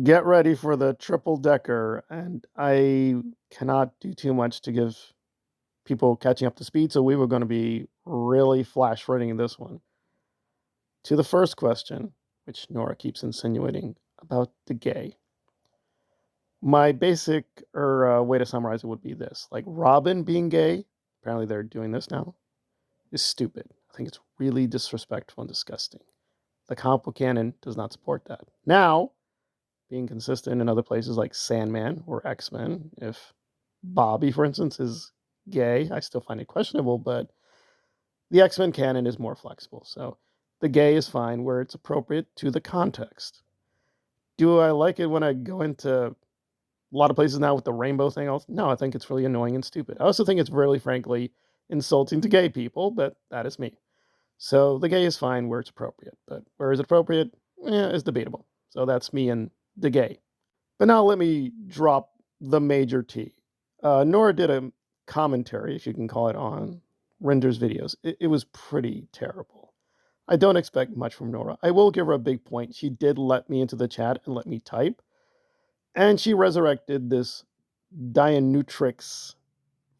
Get ready for the triple decker, and I cannot do too much to give people catching up to speed, so we were going to be really flash forwarding this one. To the first question, which Nora keeps insinuating about the gay. My basic way to summarize it would be this: like Robin being gay, apparently they're doing this now, is stupid. I think it's really disrespectful and disgusting. The comic book canon does not support that. Now, being consistent in other places like Sandman or X-Men, if Bobby, for instance, is gay, I still find it questionable, but the X-Men canon is more flexible. So the gay is fine where it's appropriate to the context. Do I like it when I go into a lot of places now with the rainbow thing? No, I think it's really annoying and stupid. I also think it's really, frankly, insulting to gay people, but that is me. So the gay is fine where it's appropriate, but where is it appropriate? Is debatable. So that's me and the gay. But now let me drop the major T. Nora did a commentary, if you can call it, on Render's videos. It was pretty terrible. I don't expect much from Nora. I will give her a big point. She did let me into the chat and let me type. And she resurrected this Dianutrix,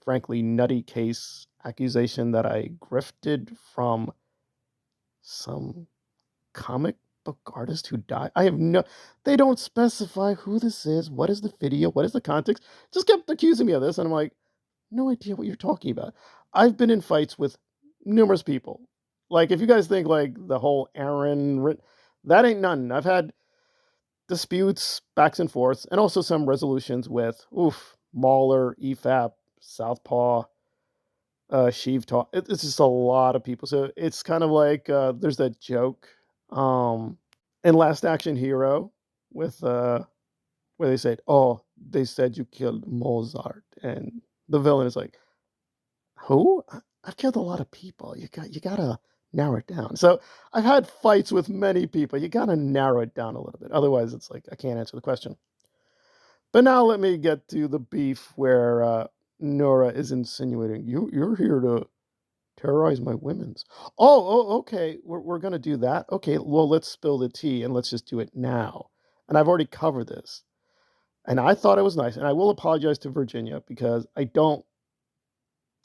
frankly, nutty case accusation that I grifted from some comic book artist who died. They don't specify who this is, what is the video, what is the context. Just kept accusing me of this, and I'm like, no idea what you're talking about. I've been in fights with numerous people. Like, if you guys think like the whole Aaron, that ain't none. I've had disputes backs and forths, and also some resolutions with Mauler, EFAP, Southpaw, Sheev Talk. It's just a lot of people. So it's kind of like there's that joke in Last Action Hero with where they said, "Oh, they said you killed Mozart," and the villain is like, "Who? I've killed a lot of people. You gotta narrow it down." So I've had fights with many people. You gotta narrow it down a little bit. Otherwise, it's like I can't answer the question. But now let me get to the beef where Nora is insinuating you're here to terrorize my women's. Okay. We're gonna do that. Okay, well let's spill the tea and let's just do it now. And I've already covered this. And I thought it was nice. And I will apologize to Virginia because I don't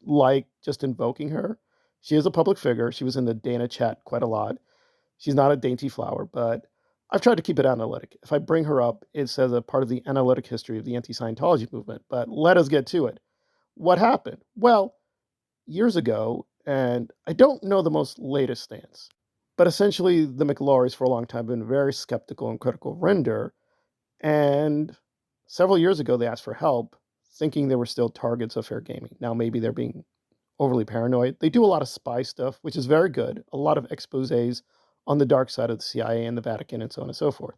like just invoking her. She is a public figure. She was in the Dana chat quite a lot. She's not a dainty flower, but I've tried to keep it analytic. If I bring her up, it's as a part of the analytic history of the anti-Scientology movement. But let us get to it. What happened? Well, years ago, and I don't know the most latest stance, but essentially the McLaurys for a long time have been very skeptical and critical of Render, and several years ago they asked for help, thinking they were still targets of fair gaming. Now maybe they're being overly paranoid. They do a lot of spy stuff, which is very good, a lot of exposés on the dark side of the CIA and the Vatican and so on and so forth.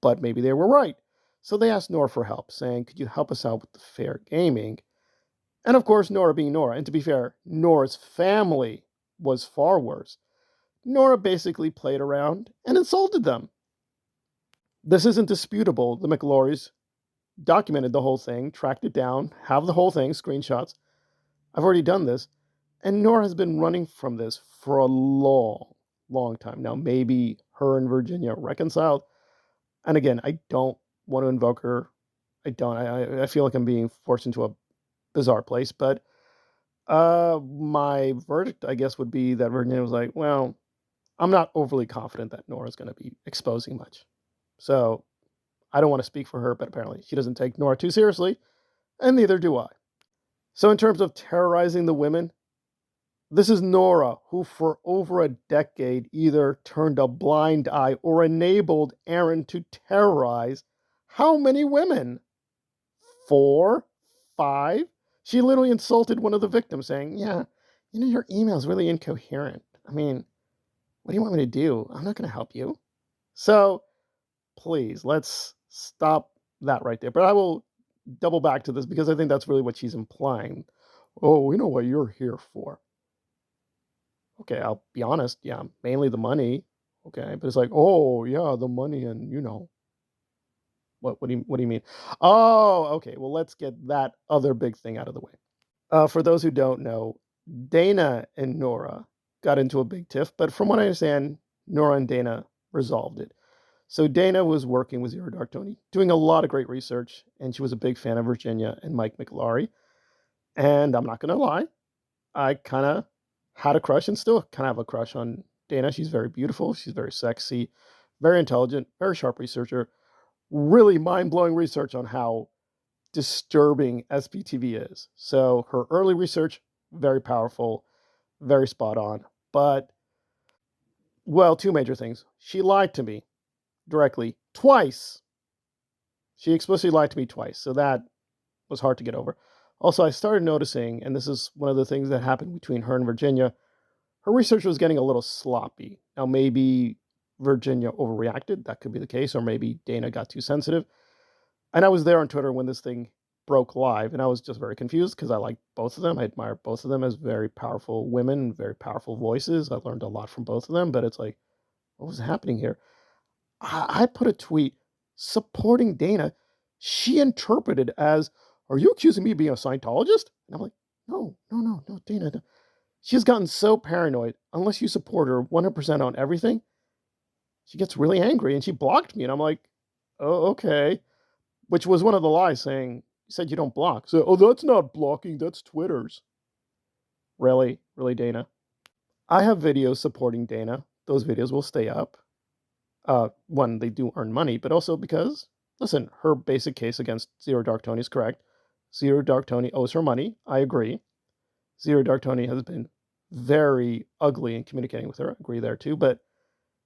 But maybe they were right. So they asked Nora for help, saying, could you help us out with the fair gaming? And of course, Nora being Nora, and to be fair, Nora's family was far worse. Nora basically played around and insulted them. This isn't disputable. The McLaurys documented the whole thing, tracked it down, have the whole thing, screenshots. I've already done this. And Nora has been running from this for a long, long time. Now, maybe her and Virginia reconciled. And again, I don't want to invoke her. I feel like I'm being forced into a bizarre place. But my verdict, I guess, would be that Virginia was like, well, I'm not overly confident that Nora's going to be exposing much. So I don't want to speak for her, but apparently she doesn't take Nora too seriously, and neither do I. So in terms of terrorizing the women, this is Nora, who for over a decade either turned a blind eye or enabled Aaron to terrorize how many women? 4? 5? She literally insulted one of the victims, saying, yeah, your email is really incoherent. I mean, what do you want me to do? I'm not going to help you. So please, let's stop that right there. But I will double back to this because I think that's really what she's implying. Oh, we know what you're here for. Okay, I'll be honest. Yeah, mainly the money. Okay, but it's like, oh yeah, the money, and what do you mean? Oh, okay. Well, let's get that other big thing out of the way. For those who don't know, Dana and Nora got into a big tiff, but from what I understand, Nora and Dana resolved it. So Dana was working with Zero Dark Tony, doing a lot of great research, and she was a big fan of Virginia and Mike McLaury. And I'm not going to lie, I kind of had a crush and still kind of have a crush on Dana. She's very beautiful. She's very sexy, very intelligent, very sharp researcher. Really mind-blowing research on how disturbing SPTV is. So her early research, very powerful, very spot on. But, well, two major things. She lied to me directly twice. She explicitly lied to me twice. So that was hard to get over. Also, I started noticing, and this is one of the things that happened between her and Virginia, her research was getting a little sloppy. Now, maybe Virginia overreacted. That could be the case. Or maybe Dana got too sensitive. And I was there on Twitter when this thing broke live, and I was just very confused because I like both of them. I admire both of them as very powerful women, very powerful voices. I learned a lot from both of them, but it's like, what was happening here? I put a tweet supporting Dana. She interpreted as, are you accusing me of being a Scientologist? And I'm like, no, Dana. No. She's gotten so paranoid. Unless you support her 100% on everything, she gets really angry, and she blocked me. And I'm like, oh, okay. Which was one of the lies, saying, you said you don't block. So, oh, that's not blocking, that's Twitter's. Really, Dana? I have videos supporting Dana. Those videos will stay up. One, they do earn money, but also because, listen, her basic case against Zero Dark Tony is correct. Zero Dark Tony owes her money. I agree. Zero Dark Tony has been very ugly in communicating with her. I agree there too. But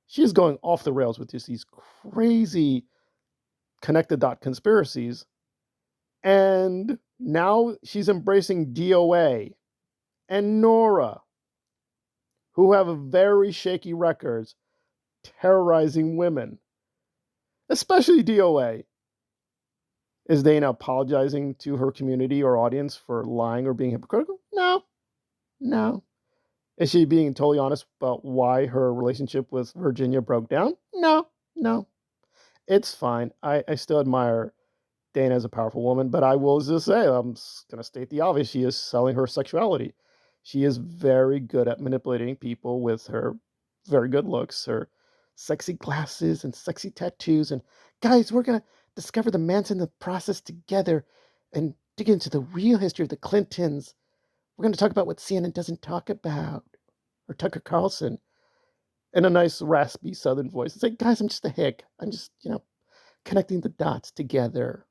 she's going off the rails with just these crazy connected dot conspiracies. And now she's embracing DOA and Nora, who have very shaky records terrorizing women, especially DOA. Is Dana apologizing to her community or audience for lying or being hypocritical? No. Is she being totally honest about why her relationship with Virginia broke down? No. It's fine. I still admire Dana is a powerful woman, but I will just say, I'm going to state the obvious. She is selling her sexuality. She is very good at manipulating people with her very good looks, her sexy glasses and sexy tattoos. And guys, we're going to discover the Manson process together and dig into the real history of the Clintons. We're going to talk about what CNN doesn't talk about, or Tucker Carlson, in a nice raspy Southern voice. It's like, guys, I'm just a hick. I'm just, connecting the dots together.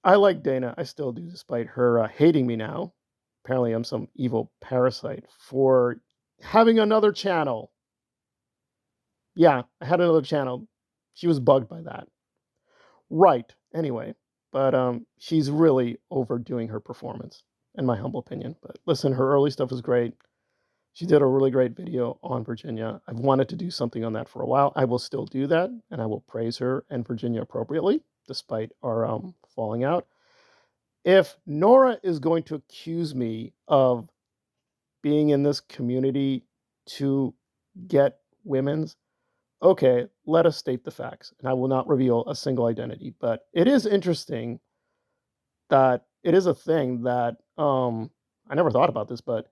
I like Dana. I still do, despite her hating me now. Apparently, I'm some evil parasite for having another channel. Yeah, I had another channel. She was bugged by that. Right. Anyway, but she's really overdoing her performance, in my humble opinion. But listen, her early stuff was great. She did a really great video on Virginia. I've wanted to do something on that for a while. I will still do that, and I will praise her and Virginia appropriately, despite our falling out. If Nora is going to accuse me of being in this community to get women's, okay, let us state the facts, and I will not reveal a single identity. But it is interesting that it is a thing that I never thought about this, but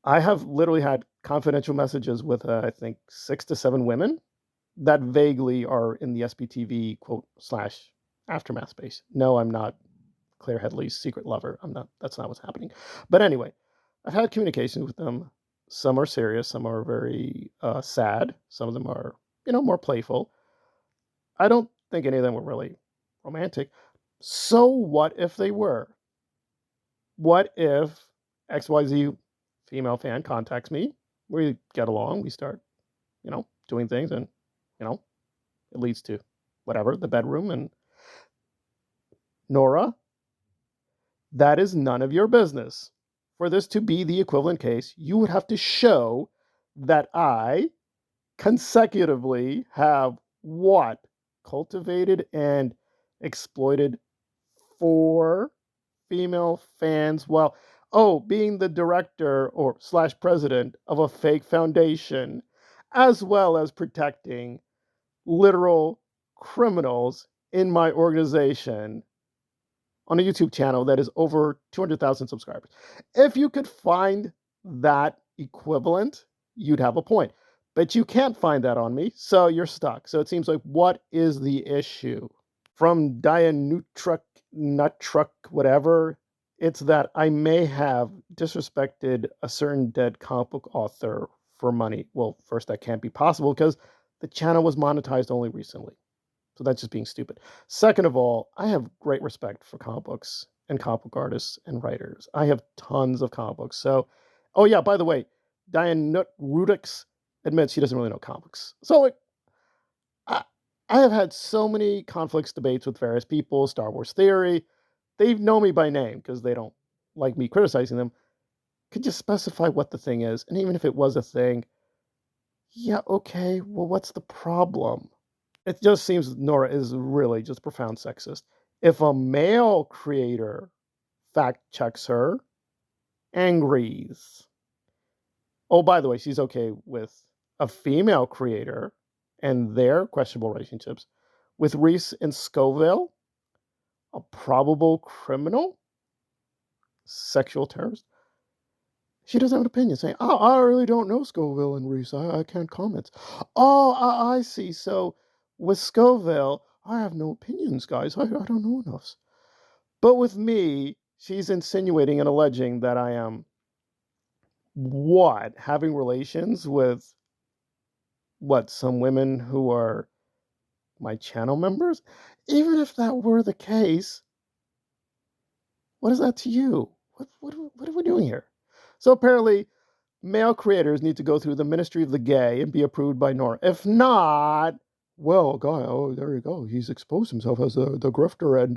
I have literally had confidential messages with I think 6 to 7 women that vaguely are in the SPTV quote / aftermath space. No, I'm not Claire Headley's secret lover. I'm not. That's not what's happening. But anyway, I've had communications with them. Some are serious. Some are very sad. Some of them are, more playful. I don't think any of them were really romantic. So what if they were? What if XYZ female fan contacts me? We get along. We start, doing things, and, it leads to whatever, the bedroom. And Nora, that is none of your business. For this to be the equivalent case, you would have to show that I consecutively have what? Cultivated and exploited 4 female fans while, being the director or / president of a fake foundation, as well as protecting literal criminals in my organization on a YouTube channel that is over 200,000 subscribers. If you could find that equivalent, you'd have a point. But you can't find that on me, so you're stuck. So it seems like, what is the issue? From Dianutruck, Nuttruck, whatever, it's that I may have disrespected a certain dead comic book author for money. Well, first, that can't be possible because the channel was monetized only recently. So that's just being stupid. Second of all, I have great respect for comic books and comic book artists and writers. I have tons of comic books. So, oh yeah, by the way, Diane Rudix admits she doesn't really know comics. So like, I, I have had so many conflicts, debates with various people, Star Wars Theory. They know me by name because they don't like me criticizing them. Could you specify what the thing is? And even if it was a thing, yeah, okay, well, what's the problem? It just seems Nora is really just profound sexist. If a male creator fact checks her, angries. Oh, by the way, she's okay with a female creator and their questionable relationships. With Reese and Scoville, a probable criminal, sexual terrorist. She doesn't have an opinion, saying, "Oh, I really don't know Scoville and Reese. I can't comment." Oh, I see. So with Scoville, I have no opinions, guys. I don't know enough. But with me, she's insinuating and alleging that I am what? Having relations with what? Some women who are my channel members? Even if that were the case, what is that to you? What are we doing here? So apparently, male creators need to go through the ministry of the gay and be approved by Nora. If not, well, guy, oh, there you go. He's exposed himself as the grifter, and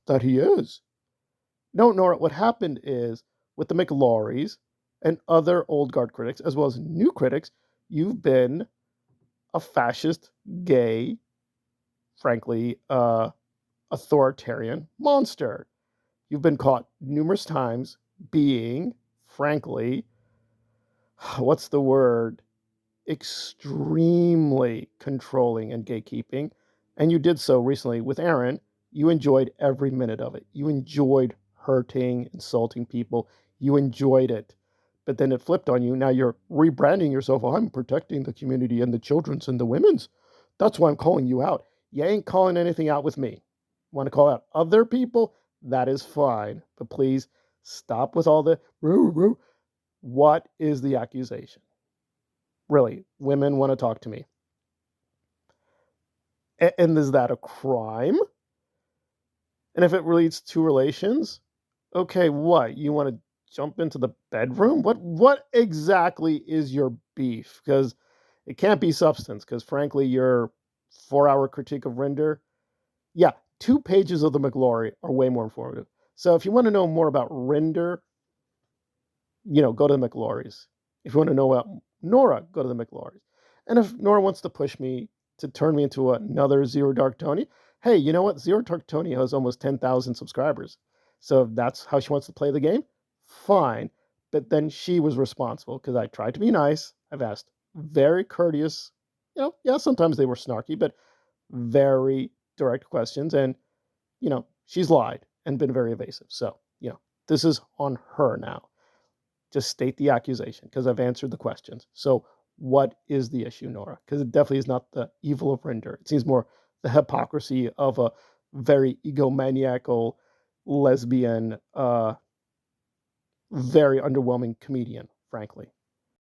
that he is. No, Nora, what happened is with the McLaurys and other old guard critics, as well as new critics, you've been a fascist, gay, frankly, authoritarian monster. You've been caught numerous times being, frankly, what's the word? Extremely controlling and gatekeeping. And you did so recently with Aaron. You enjoyed every minute of it. You enjoyed hurting, insulting people. You enjoyed it. But then it flipped on you. Now you're rebranding yourself. Oh, I'm protecting the community and the children's and the women's. That's why I'm calling you out. You ain't calling anything out with me. Want to call out other people? That is fine. But please stop with all the what is the accusation? Really, women want to talk to me. And is that a crime? And if it leads to relations, okay, what? You want to jump into the bedroom? What exactly is your beef? Because it can't be substance, because frankly, your 4-hour critique of Rinder, yeah, 2 pages of the McLaury are way more informative. So if you want to know more about Rinder, go to the McLaurys. If you want to know about Nora, go to the McLaurys. And if Nora wants to push me to turn me into another Zero Dark Tony, hey, you know what? Zero Dark Tony has almost 10,000 subscribers. So if that's how she wants to play the game, fine. But then she was responsible because I tried to be nice. I've asked very courteous, yeah, sometimes they were snarky, but very direct questions. And, she's lied and been very evasive. So, this is on her now. Just state the accusation because I've answered the questions. So what is the issue, Nora? Because it definitely is not the evil of Rinder. It seems more the hypocrisy of a very egomaniacal, lesbian, very underwhelming comedian, frankly.